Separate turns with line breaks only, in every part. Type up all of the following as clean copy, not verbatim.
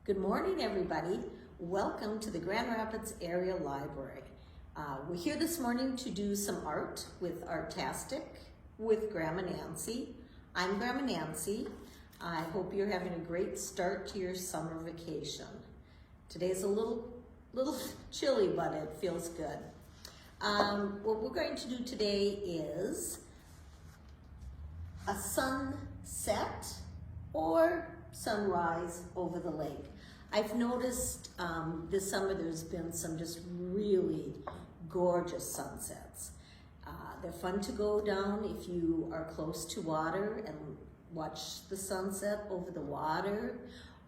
Good morning, everybody. Welcome to the Grand Rapids Area Library. We're here this morning to do some art with Artastic with Grandma Nancy. I'm Grandma Nancy. I hope you're having a great start to your summer vacation. Today's a little chilly, but it feels good. What we're going to do today is a sunset or sunrise over the lake. I've noticed this summer there's been some just really gorgeous sunsets. They're fun to go down if you are close to water and watch the sunset over the water,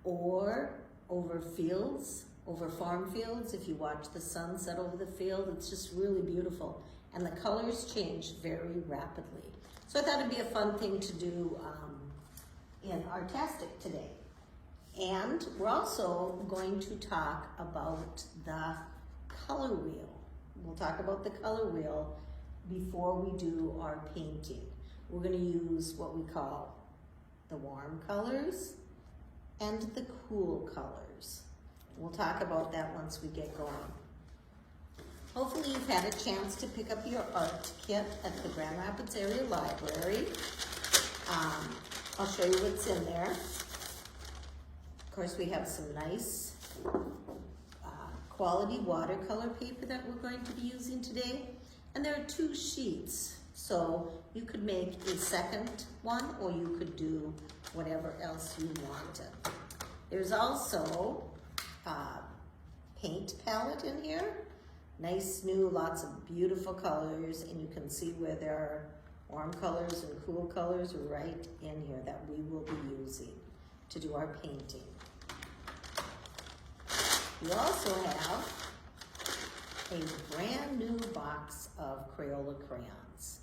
or over fields, over farm fields. If you watch the sunset over the field, it's just really beautiful. And the colors change very rapidly. So I thought it'd be a fun thing to do in Artastic today. And we're also going to talk about the color wheel. We'll talk about the color wheel before we do our painting. We're going to use what we call the warm colors and the cool colors. We'll talk about that once we get going. Hopefully you've had a chance to pick up your art kit at the Grand Rapids Area Library. I'll show you what's in there. Of course, we have some nice quality watercolor paper that we're going to be using today. And there are 2 sheets, so you could make a second one, or you could do whatever else you wanted. There's also a paint palette in here. Nice, new, lots of beautiful colors, and you can see where there are warm colors and cool colors right in here that we will be using to do our painting. You also have a brand new box of Crayola crayons.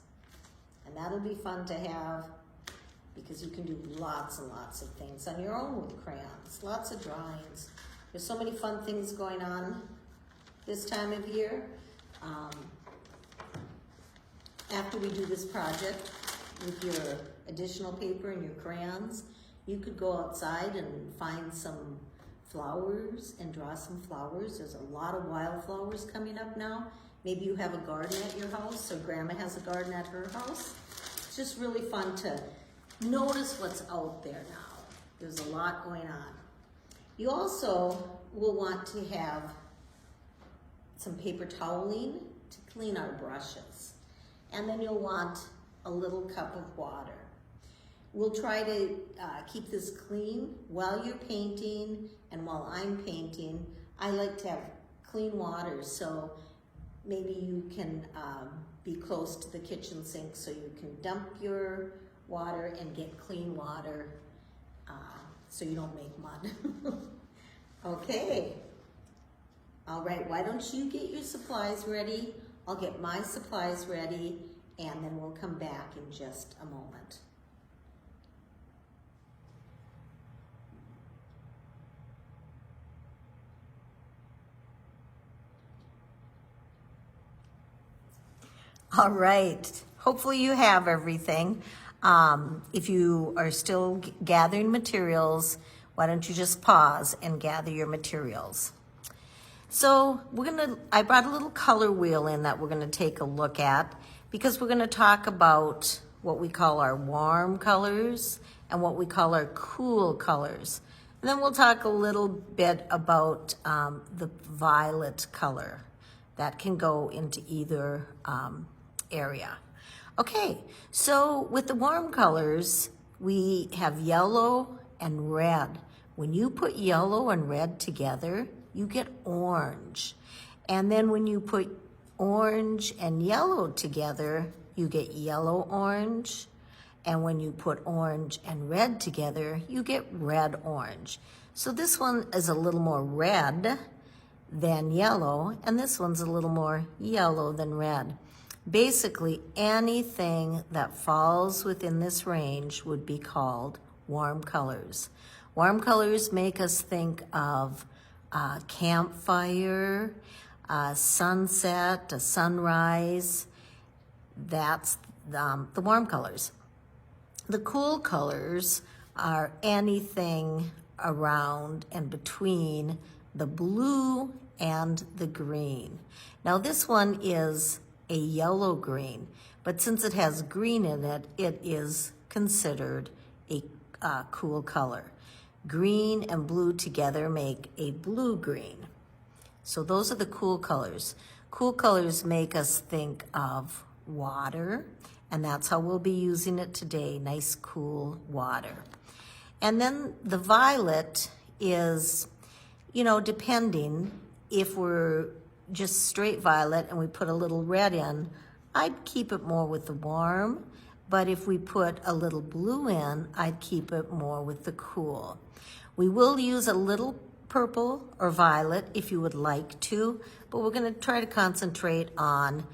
And that'll be fun to have because you can do lots and lots of things on your own with crayons, lots of drawings. There's so many fun things going on this time of year. After we do this project with your additional paper and your crayons, you could go outside and find some flowers and draw some flowers. There's a lot of wildflowers coming up now. Maybe you have a garden at your house, or Grandma has a garden at her house. It's just really fun to notice what's out there now. There's a lot going on. You also will want to have some paper toweling to clean our brushes. And then you'll want a little cup of water. We'll try to keep this clean while you're painting and while I'm painting. I like to have clean water, so maybe you can be close to the kitchen sink so you can dump your water and get clean water so you don't make mud. Okay. All right, why don't you get your supplies ready? I'll get my supplies ready, and then we'll come back in just a moment. All right, hopefully you have everything. If you are still gathering materials, why don't you just pause and gather your materials? So I brought a little color wheel in that we're gonna take a look at, because we're gonna talk about what we call our warm colors and what we call our cool colors. And then we'll talk a little bit about the violet color that can go into either area. Okay, so with the warm colors, we have yellow and red. When you put yellow and red together, you get orange. And then when you put orange and yellow together, you get yellow-orange. And when you put orange and red together, you get red-orange. So this one is a little more red than yellow, and this one's a little more yellow than red. Basically, anything that falls within this range would be called warm colors. Warm colors make us think of a campfire, a sunset, a sunrise. That's the warm colors. The cool colors are anything around and between the blue and the green. Now this one is a yellow green, but since it has green in it, it is considered a cool color. Green and blue together make a blue-green. So those are the cool colors. Cool colors make us think of water, and that's how we'll be using it today, nice cool water. And then the violet is, you know, depending, if we're just straight violet and we put a little red in, I'd keep it more with the warm, but if we put a little blue in, I'd keep it more with the cool. We will use a little purple or violet if you would like to, but we're going to try to concentrate on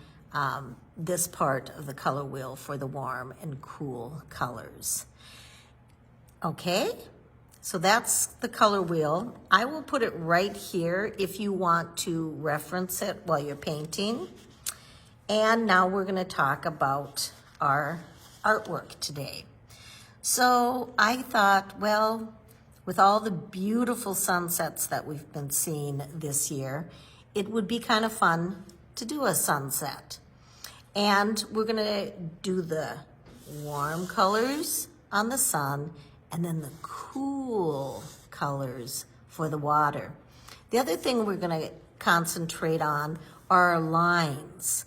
this part of the color wheel for the warm and cool colors. Okay, so that's the color wheel. I will put it right here if you want to reference it while you're painting. And now we're going to talk about our artwork today. So I thought, well, with all the beautiful sunsets that we've been seeing this year, it would be kind of fun to do a sunset. And we're going to do the warm colors on the sun and then the cool colors for the water. The other thing we're going to concentrate on are lines.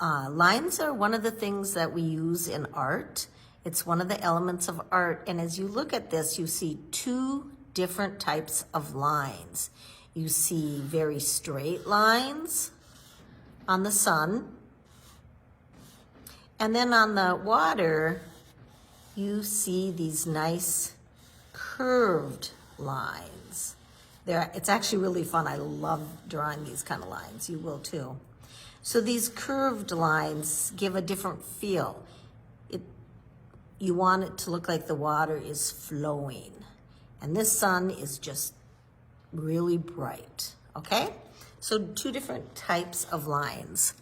Lines are one of the things that we use in art. It's one of the elements of art. And as you look at this, you see two different types of lines. You see very straight lines on the sun. And then on the water, you see these nice curved lines. It's actually really fun. I love drawing these kind of lines. You will too. So these curved lines give a different feel. You want it to look like the water is flowing. And this sun is just really bright, okay? So two different types of lines.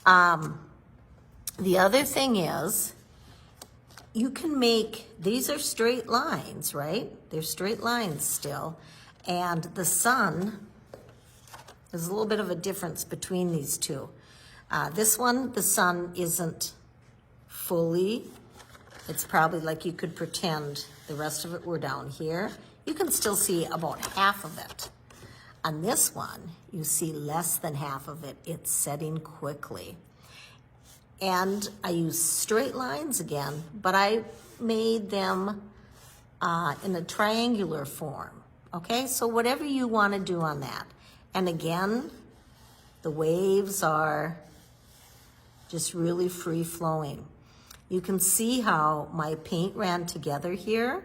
The other thing is, you can make, these are straight lines, right? They're straight lines still. And the sun, there's a little bit of a difference between these two. This one, the sun isn't fully, it's probably like you could pretend the rest of it were down here. You can still see about half of it. On this one, you see less than half of it. It's setting quickly. And I use straight lines again, but I made them in a triangular form. Okay, so whatever you want to do on that. And again, the waves are just really free flowing. You can see how my paint ran together here.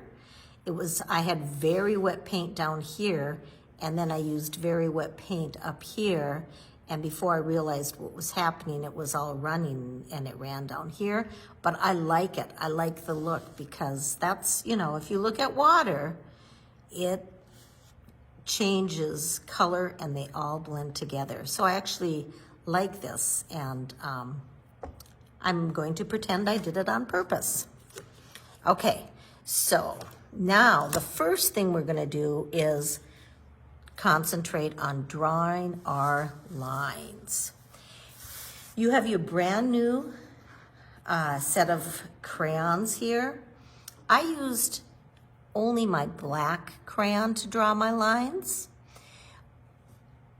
I had very wet paint down here, and then I used very wet paint up here. And before I realized what was happening, it was all running and it ran down here. But I like it. I like the look because that's, you know, if you look at water, it changes color and they all blend together. So I actually like this, and I'm going to pretend I did it on purpose. Okay, so now the first thing we're gonna do is concentrate on drawing our lines. You have your brand new set of crayons here. I used only my black crayon to draw my lines,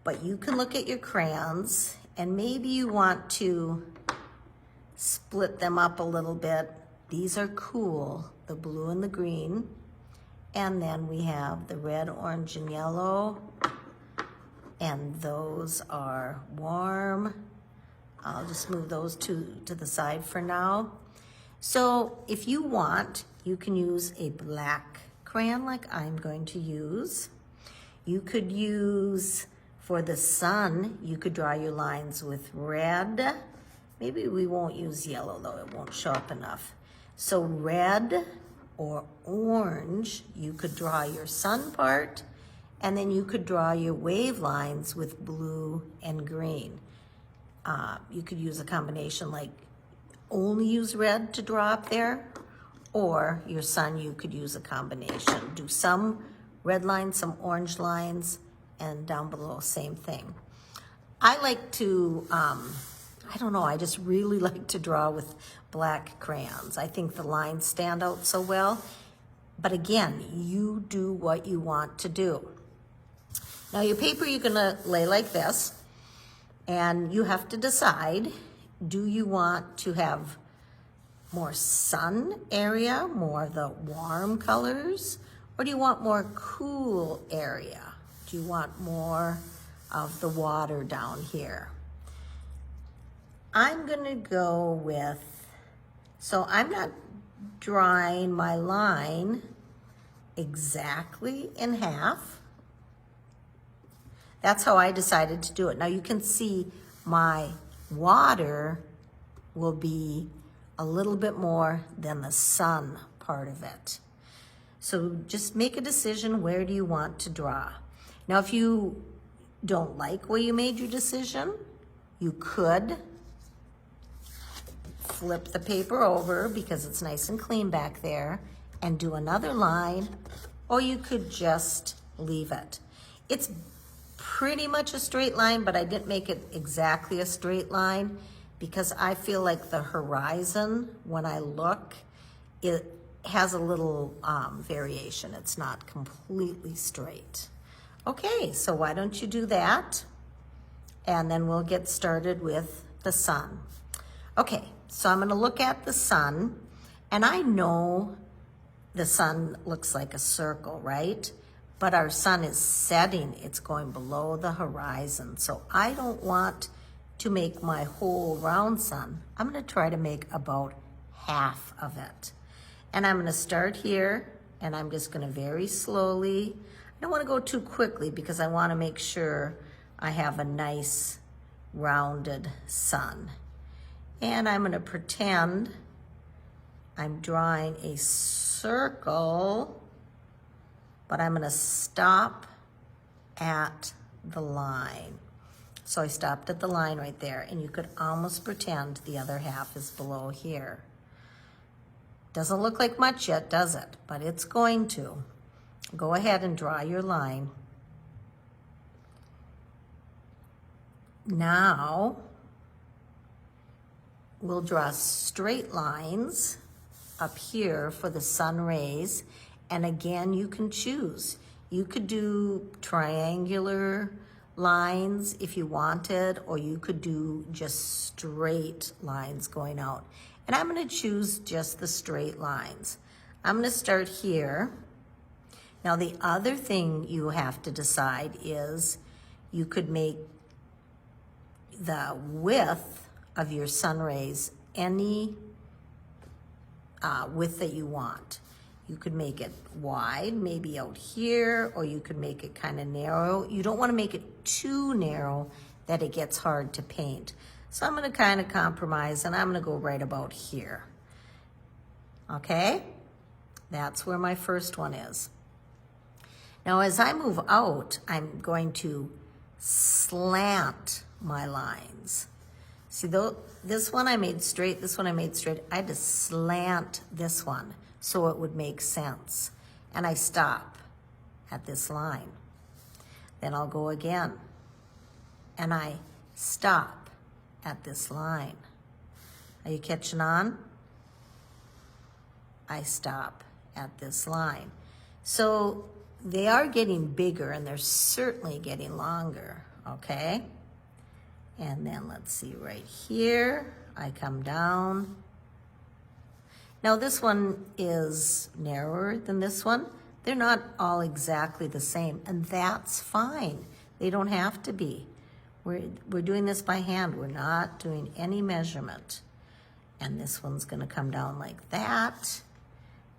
but you can look at your crayons and maybe you want to split them up a little bit. These are cool, the blue and the green. And then we have the red, orange, and yellow. And those are warm. I'll just move those to the side for now. So if you want, you can use a black crayon like I'm going to use. You could use, for the sun, you could draw your lines with red. Maybe we won't use yellow though, it won't show up enough. So red or orange, you could draw your sun part, and then you could draw your wave lines with blue and green. You could use a combination like only use red to draw up there, or your sun, you could use a combination. Do some red lines, some orange lines, and down below, same thing. I like to, I don't know, I just really like to draw with black crayons. I think the lines stand out so well. But again, you do what you want to do. Now your paper you're gonna lay like this, and you have to decide, do you want to have more sun area, more of the warm colors, or do you want more cool area? Do you want more of the water down here? I'm gonna go with, so I'm not drawing my line exactly in half. That's how I decided to do it. Now you can see my water will be a little bit more than the sun part of it. So just make a decision, where do you want to draw? Now if you don't like where you made your decision, you could flip the paper over because it's nice and clean back there and do another line, or you could just leave it. It's pretty much a straight line, but I didn't make it exactly a straight line because I feel like the horizon, when I look, it has a little variation. It's not completely straight. Okay, so why don't you do that? And then we'll get started with the sun. Okay, so I'm gonna look at the sun, and I know the sun looks like a circle, right? But our sun is setting, it's going below the horizon. So I don't want to make my whole round sun. I'm gonna try to make about half of it. And I'm gonna start here, and I'm just gonna very slowly, I don't wanna go too quickly because I wanna make sure I have a nice rounded sun. And I'm gonna pretend I'm drawing a circle, but I'm gonna stop at the line. So I stopped at the line right there, and you could almost pretend the other half is below here. Doesn't look like much yet, does it? But it's going to. Go ahead and draw your line. Now, we'll draw straight lines up here for the sun rays. And again, you can choose. You could do triangular lines if you wanted, or you could do just straight lines going out. And I'm gonna choose just the straight lines. I'm gonna start here. Now the other thing you have to decide is you could make the width of your sun rays any width that you want. You could make it wide, maybe out here, or you could make it kind of narrow. You don't want to make it too narrow that it gets hard to paint. So I'm going to kind of compromise, and I'm going to go right about here. Okay? That's where my first one is. Now as I move out, I'm going to slant my lines. See, this one I made straight, this one I made straight. I had to slant this one so it would make sense. And I stop at this line. Then I'll go again. And I stop at this line. Are you catching on? I stop at this line. So they are getting bigger, and they're certainly getting longer, okay? And then let's see, right here, I come down. Now this one is narrower than this one. They're not all exactly the same, and that's fine. They don't have to be. We're doing this by hand. We're not doing any measurement. And this one's gonna come down like that.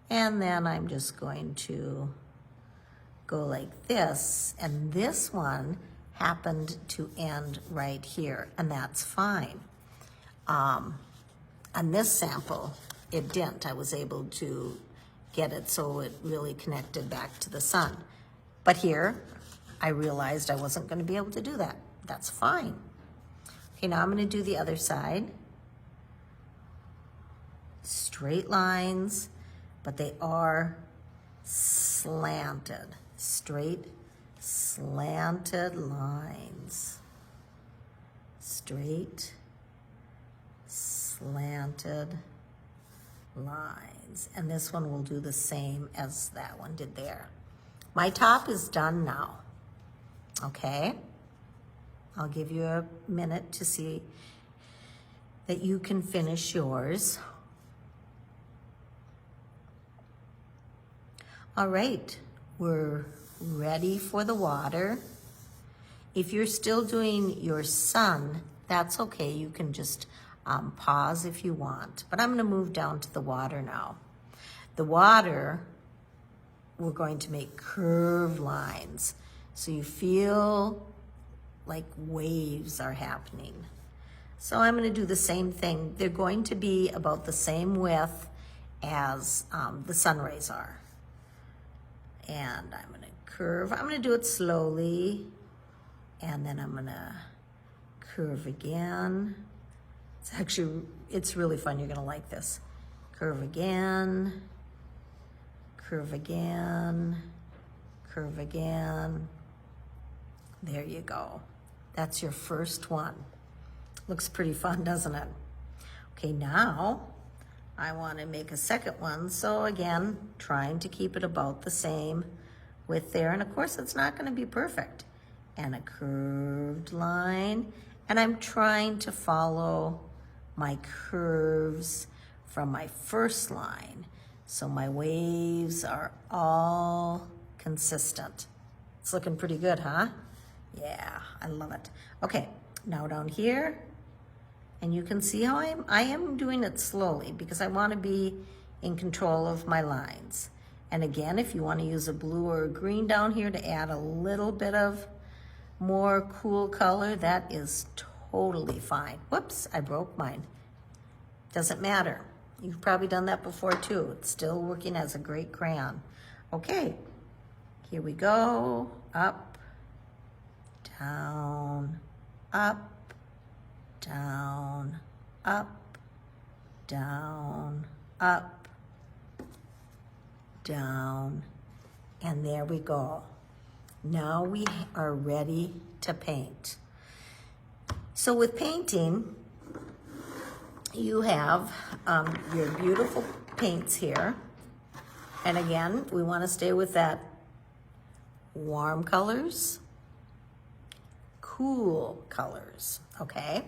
And then I'm just going to go like this. And this one happened to end right here, and that's fine. On this sample, it didn't. I was able to get it so it really connected back to the sun. But here, I realized I wasn't gonna be able to do that. That's fine. Okay, now I'm gonna do the other side. Straight lines, but they are slanted. straight, slanted lines. Straight, slanted lines. And this one will do the same as that one did there. My top is done now, okay? I'll give you a minute to see that you can finish yours. All right, we're ready for the water. If you're still doing your sun, that's okay. You can just pause if you want. But I'm gonna move down to the water now. The water, we're going to make curved lines. So you feel like waves are happening. So I'm gonna do the same thing. They're going to be about the same width as the sun rays are. And I'm gonna curve. I'm gonna do it slowly. And then I'm gonna curve again. It's really fun. You're gonna like this. Curve again, curve again, curve again. There you go. That's your first one. Looks pretty fun, doesn't it? Okay, now I wanna make a second one. So again, trying to keep it about the same width there. And of course, it's not gonna be perfect. And a curved line. And I'm trying to follow my curves from my first line. So my waves are all consistent. It's looking pretty good, huh? Yeah, I love it. Okay, now down here, and you can see how I am doing it slowly because I want to be in control of my lines. And again, if you want to use a blue or a green down here to add a little bit of more cool color, that is totally fine. Whoops, I broke mine. Doesn't matter. You've probably done that before too. It's still working as a great crayon. Okay, here we go. Up, down, up, down, up, down, up, down, and there we go. Now we are ready to paint. So with painting, you have your beautiful paints here. And again, we want to stay with that warm colors, cool colors, okay?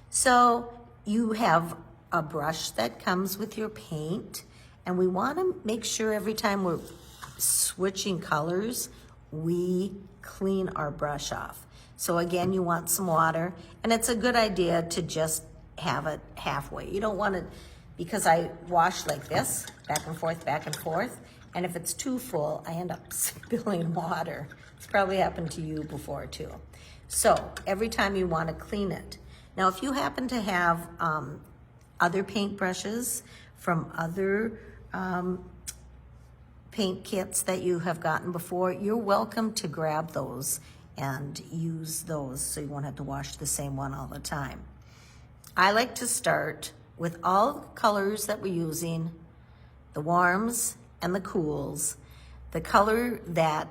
So you have a brush that comes with your paint, and we want to make sure every time we're switching colors, we clean our brush off. So again, you want some water, and it's a good idea to just have it halfway. You don't want it, because I wash like this, back and forth, and if it's too full, I end up spilling water. It's probably happened to you before too. So every time you want to clean it. Now, if you happen to have other paint brushes from other paint kits that you have gotten before, you're welcome to grab those and use those so you won't have to wash the same one all the time. I like to start with all the colors that we're using, the warms and the cools. The color that,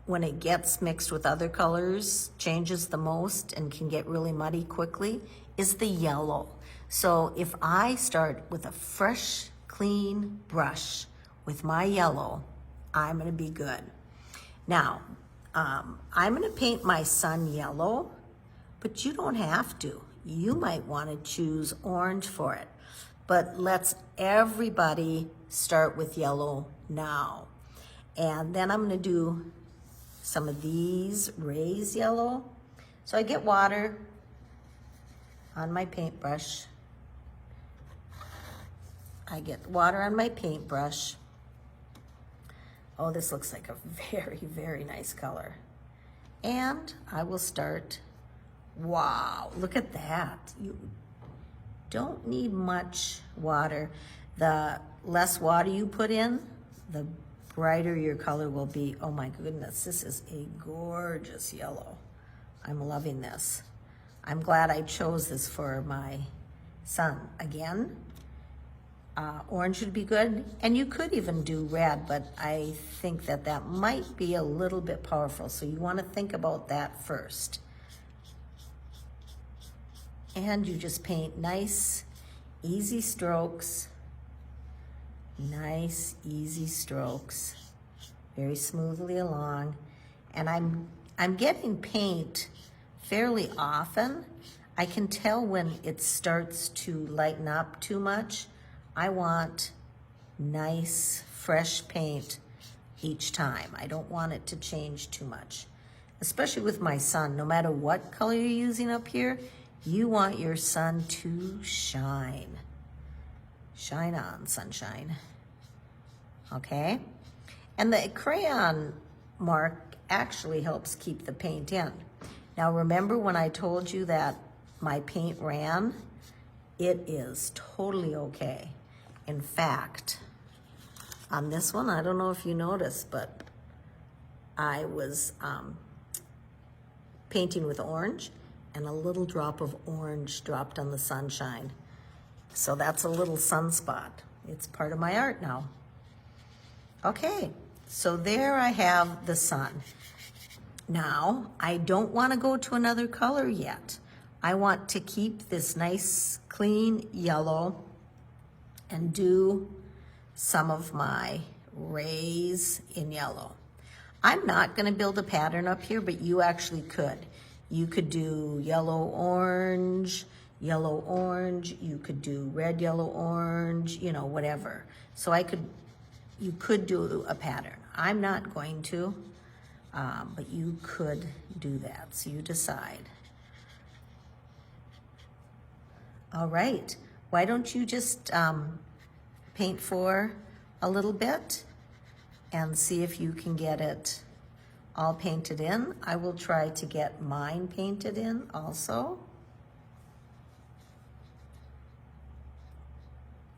when it gets mixed with other colors, changes the most and can get really muddy quickly is the yellow. So if I start with a fresh, clean brush with my yellow, I'm gonna be good. Now, I'm gonna paint my sun yellow, but you don't have to. You might wanna choose orange for it. But let's everybody start with yellow now. And then I'm gonna do some of these raised yellow. So I get water on my paintbrush. I get water on my paintbrush. Oh, this looks like a very, very nice color. And I will start, wow, look at that. You don't need much water. The less water you put in, the brighter your color will be. Oh my goodness, this is a gorgeous yellow. I'm loving this. I'm glad I chose this for my son. Again, orange would be good, and you could even do red, but I think that that might be a little bit powerful, so you want to think about that first. And you just paint nice, easy strokes. Nice, easy strokes, very smoothly along. And I'm getting paint fairly often. I can tell when it starts to lighten up too much. I want nice, fresh paint each time. I don't want it to change too much, especially with my sun. No matter what color you're using up here, you want your sun to shine. Shine on, sunshine. Okay? And the crayon mark actually helps keep the paint in. Now remember when I told you that my paint ran? It is totally okay. In fact, on this one, I don't know if you noticed, but I was painting with orange, and a little drop of orange dropped on the sunshine. So that's a little sunspot. It's part of my art now. Okay, so there I have the sun. Now, I don't want to go to another color yet. I want to keep this nice, clean yellow and do some of my rays in yellow. I'm not going to build a pattern up here, but you actually could. You could do yellow, orange, you could do red, yellow, orange, you know, whatever. So you could do a pattern. I'm not going to, but you could do that, so you decide. All right, why don't you just paint for a little bit and see if you can get it all painted in. I will try to get mine painted in also.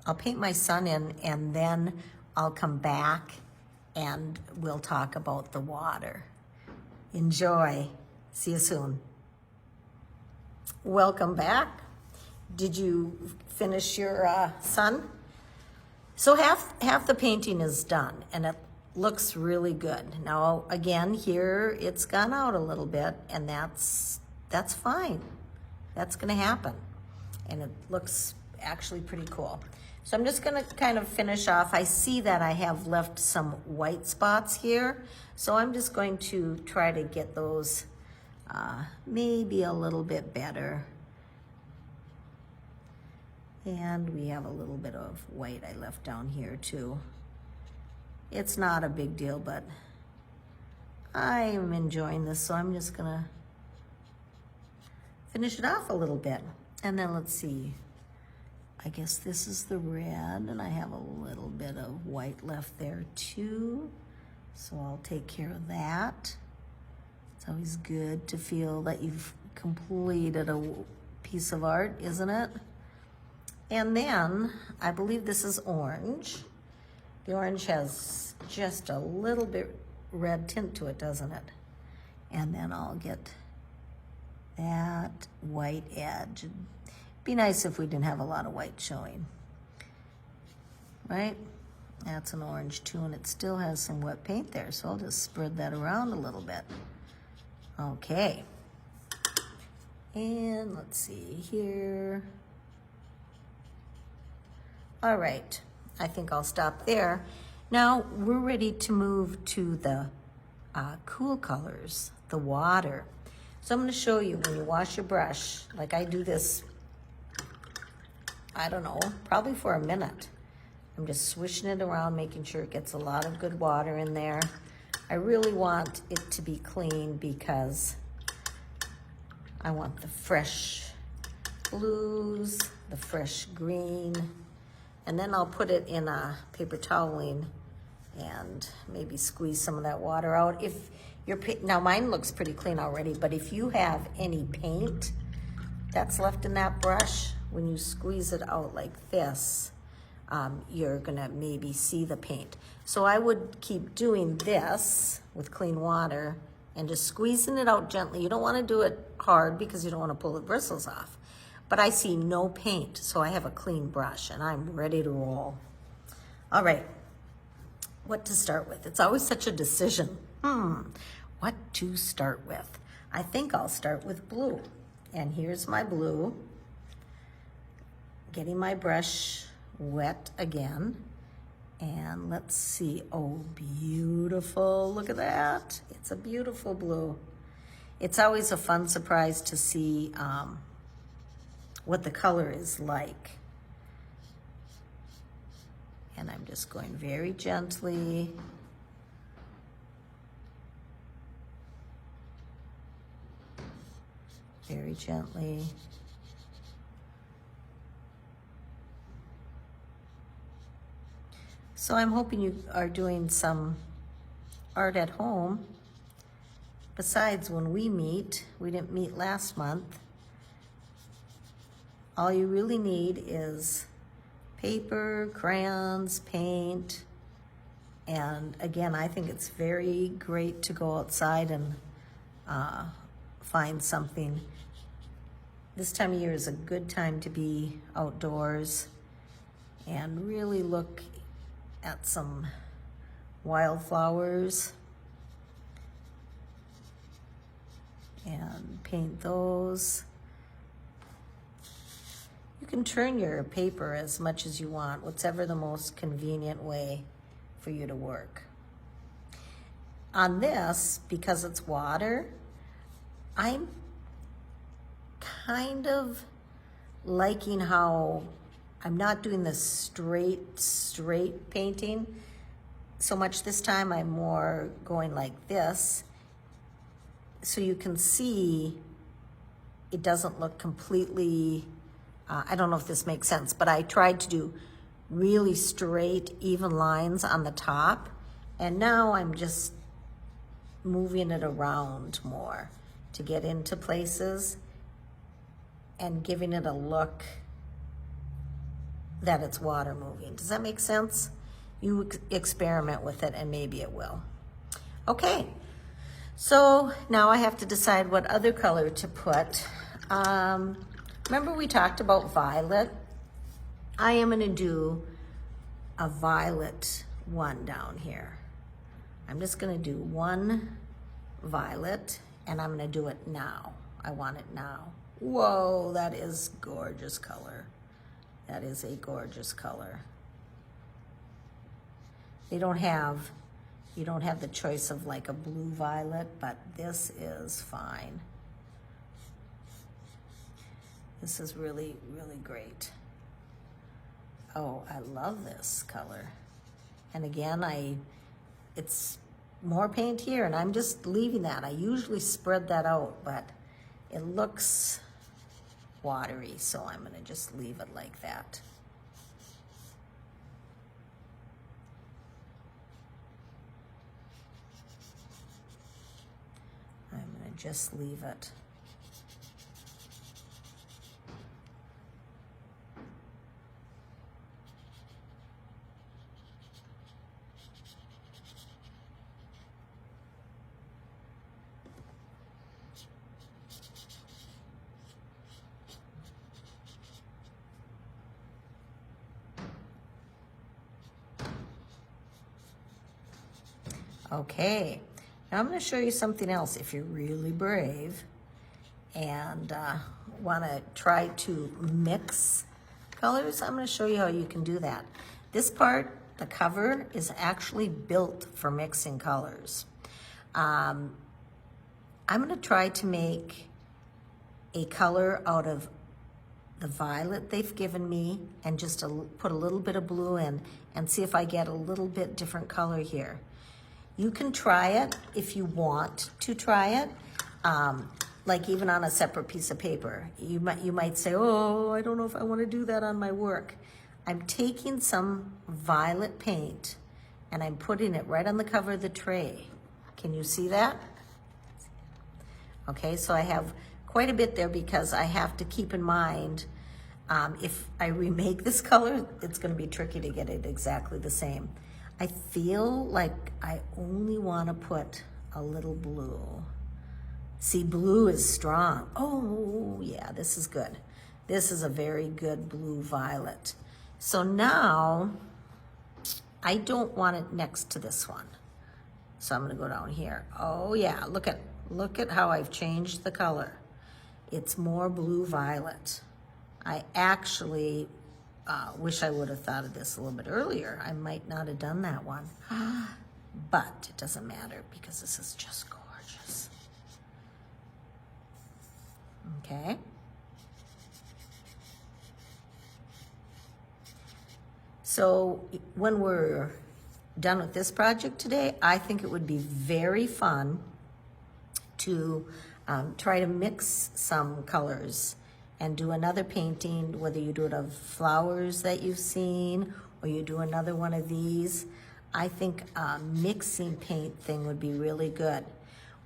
I'll paint my sun in, and then I'll come back and we'll talk about the water. Enjoy. See you soon. Welcome back. Did you finish your sun? So half the painting is done, and it looks really good. Now again, here it's gone out a little bit, and that's fine. That's gonna happen. And it looks actually pretty cool. So I'm just gonna kind of finish off. I see that I have left some white spots here, so I'm just going to try to get those maybe a little bit better. And we have a little bit of white I left down here too. It's not a big deal, but I am enjoying this, so I'm just gonna finish it off a little bit. And then let's see. I guess this is the red, and I have a little bit of white left there too. So I'll take care of that. It's always good to feel that you've completed a piece of art, isn't it? And then I believe this is orange. The orange has just a little bit red tint to it, doesn't it? And then I'll get that white edge. It'd be nice if we didn't have a lot of white showing, right? That's an orange too, and it still has some wet paint there, so I'll just spread that around a little bit. Okay. And let's see here. All right, I think I'll stop there. Now we're ready to move to the cool colors, the water. So I'm gonna show you when you wash your brush, like I do this, I don't know, probably for a minute. I'm just swishing it around, making sure it gets a lot of good water in there. I really want it to be clean because I want the fresh blues, the fresh green, and then I'll put it in a paper toweling and maybe squeeze some of that water out. If your now mine looks pretty clean already, but if you have any paint that's left in that brush, when you squeeze it out like this, you're gonna maybe see the paint. So I would keep doing this with clean water and just squeezing it out gently. You don't wanna do it hard because you don't wanna pull the bristles off. but I see no paint, so I have a clean brush and I'm ready to roll. All right, what to start with? It's always such a decision. What to start with? I think I'll start with blue. And here's my blue. Getting my brush wet again. And let's see, oh, beautiful, look at that. It's a beautiful blue. It's always a fun surprise to see what the color is like. And I'm just going very gently. Very gently. So I'm hoping you are doing some art at home. Besides, when we meet, we didn't meet last month. All you really need is paper, crayons, paint, and again, I think it's very great to go outside and find something. This time of year is a good time to be outdoors and really look at some wildflowers and paint those. You can turn your paper as much as you want, whatever the most convenient way for you to work. On this, because it's water, I'm kind of liking how I'm not doing the straight painting so much this time. I'm more going like this, so you can see it doesn't look completely, I don't know if this makes sense, but I tried to do really straight, even lines on the top, and now I'm just moving it around more to get into places and giving it a look that it's water moving. Does that make sense? You experiment with it and maybe it will. Okay, so now I have to decide what other color to put. Remember we talked about violet? I am gonna do a violet one down here. I'm just gonna do one violet and I'm gonna do it now. I want it now. Whoa, that is gorgeous color. That is a gorgeous color. You don't have the choice of like a blue violet, but this is fine. This is really, really great. Oh, I love this color. And again, it's more paint here and I'm just leaving that. I usually spread that out, but it looks watery, so I'm gonna just leave it like that. I'm gonna just leave it. Okay, now I'm going to show you something else. If you're really brave and want to try to mix colors, I'm going to show you how you can do that. This part, the cover, is actually built for mixing colors. I'm going to try to make a color out of the violet they've given me and just put a little bit of blue in and see if I get a little bit different color here. You can try it if you want to try it, like even on a separate piece of paper. You might say, oh, I don't know if I want to do that on my work. I'm taking some violet paint and I'm putting it right on the cover of the tray. Can you see that? Okay, so I have quite a bit there because I have to keep in mind if I remake this color, it's going to be tricky to get it exactly the same. I feel like I only want to put a little blue. See, blue is strong. Oh, yeah, this is good. This is a very good blue violet. So now, I don't want it next to this one. So I'm gonna go down here. Oh yeah, look at how I've changed the color. It's more blue violet. I actually wish I would have thought of this a little bit earlier. I might not have done that one. But it doesn't matter because this is just gorgeous. Okay. So when we're done with this project today, I think it would be very fun to try to mix some colors and do another painting, whether you do it of flowers that you've seen or you do another one of these. I think a mixing paint thing would be really good.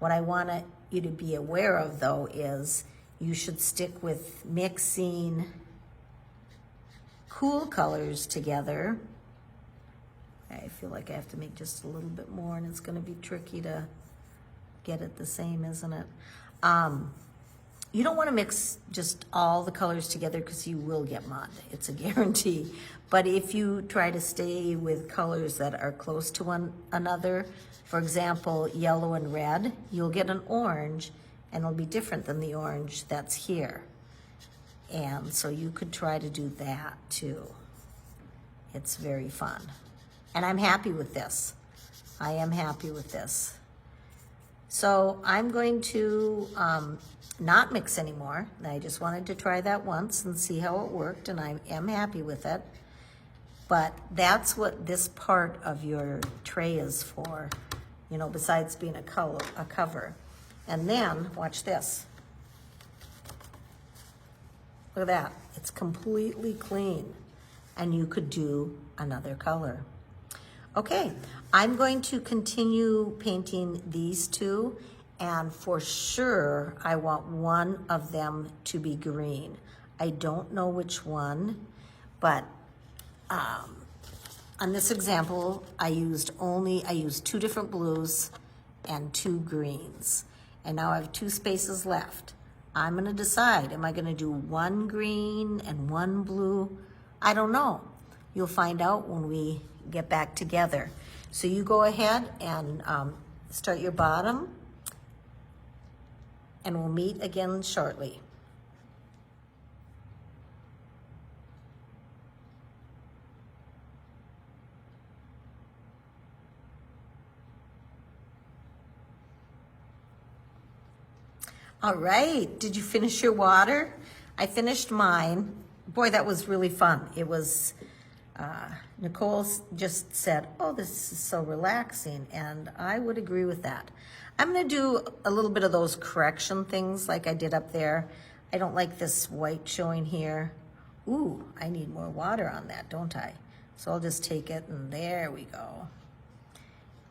What I want you to be aware of though is you should stick with mixing cool colors together. I feel like I have to make just a little bit more and it's gonna be tricky to get it the same, isn't it? You don't wanna mix just all the colors together because you will get mud, it's a guarantee. But if you try to stay with colors that are close to one another, for example, yellow and red, you'll get an orange and it'll be different than the orange that's here. And so you could try to do that too. It's very fun. And I'm happy with this. I am happy with this. So I'm going to not mix anymore. I just wanted to try that once and see how it worked, and I am happy with it. But that's what this part of your tray is for, you know, besides being a cover. And then, watch this. Look at that, it's completely clean. And you could do another color. Okay, I'm going to continue painting these two, and for sure, I want one of them to be green. I don't know which one, but on this example, I used two different blues and 2 greens. And now I have 2 spaces left. I'm gonna decide, am I gonna do 1 green and 1 blue? I don't know. You'll find out when we get back together. So you go ahead and start your bottom, and we'll meet again shortly. All right, did you finish your water? I finished mine. Boy, that was really fun. It was, Nicole just said, oh, this is so relaxing, and I would agree with that. I'm gonna do a little bit of those correction things like I did up there. I don't like this white showing here. Ooh, I need more water on that, don't I? So I'll just take it, and there we go.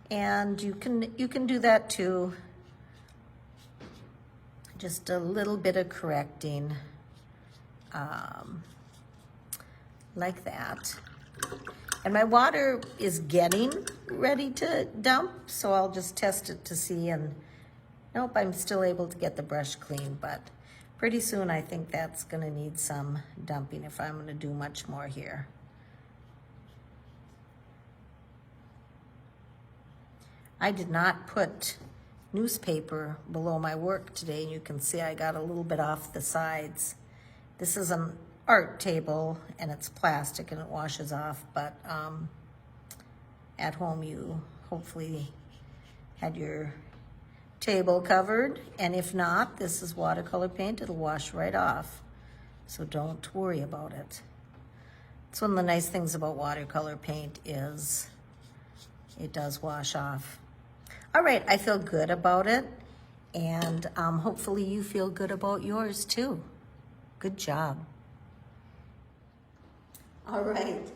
And you can do that too. Just a little bit of correcting, like that. And my water is getting ready to dump, so I'll just test it to see, and nope, I'm still able to get the brush clean, but pretty soon I think that's gonna need some dumping if I'm gonna do much more here. I did not put newspaper below my work today, and you can see I got a little bit off the sides. This is an art table and it's plastic and it washes off, but at home you hopefully had your table covered, and if not, this is watercolor paint, it'll wash right off, so don't worry about it. It's one of the nice things about watercolor paint is it does wash off. All right, I feel good about it, and hopefully you feel good about yours too. Good job. All right,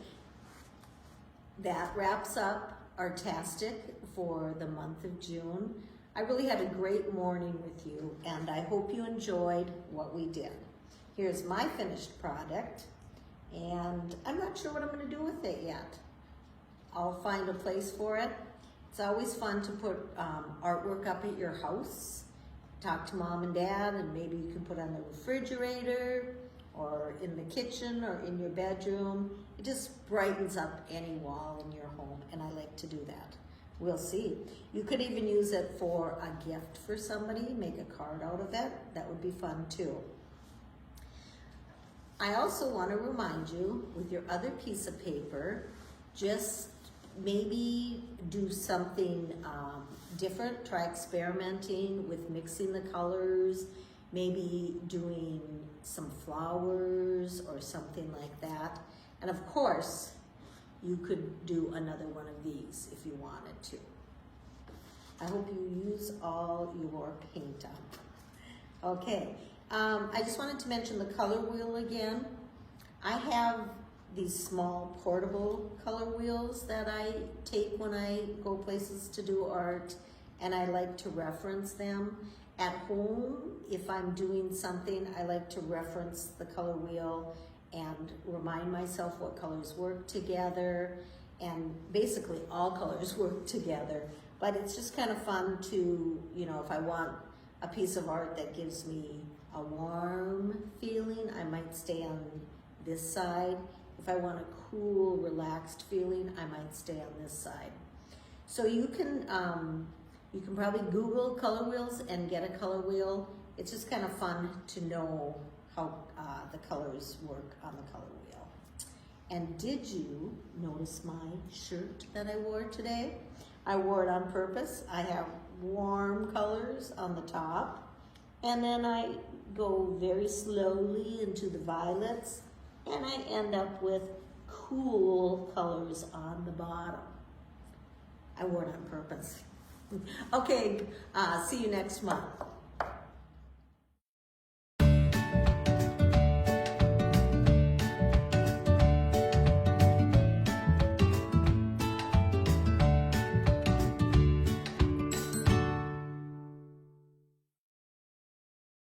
that wraps up Artastic for the month of June. I really had a great morning with you, and I hope you enjoyed what we did. Here's my finished product, and I'm not sure what I'm gonna do with it yet. I'll find a place for it. It's always fun to put artwork up at your house. Talk to mom and dad, and maybe you can put on the refrigerator, or in the kitchen or in your bedroom. It just brightens up any wall in your home, and I like to do that. We'll see. You could even use it for a gift for somebody, make a card out of it. That would be fun too. I also want to remind you, with your other piece of paper, just maybe do something different. Try experimenting with mixing the colors, maybe doing some flowers or something like that. And of course, you could do another one of these if you wanted to. I hope you use all your paint on. Okay, I just wanted to mention the color wheel again. I have these small portable color wheels that I take when I go places to do art, and I like to reference them. At home, if I'm doing something, I like to reference the color wheel and remind myself what colors work together, and basically all colors work together. But it's just kind of fun to, you know, if I want a piece of art that gives me a warm feeling, I might stay on this side. If I want a cool, relaxed feeling, I might stay on this side. So you can probably Google color wheels and get a color wheel. It's just kind of fun to know how the colors work on the color wheel. And did you notice my shirt that I wore today? I wore it on purpose. I have warm colors on the top, and then I go very slowly into the violets, and I end up with cool colors on the bottom. I wore it on purpose. Okay, see you next month.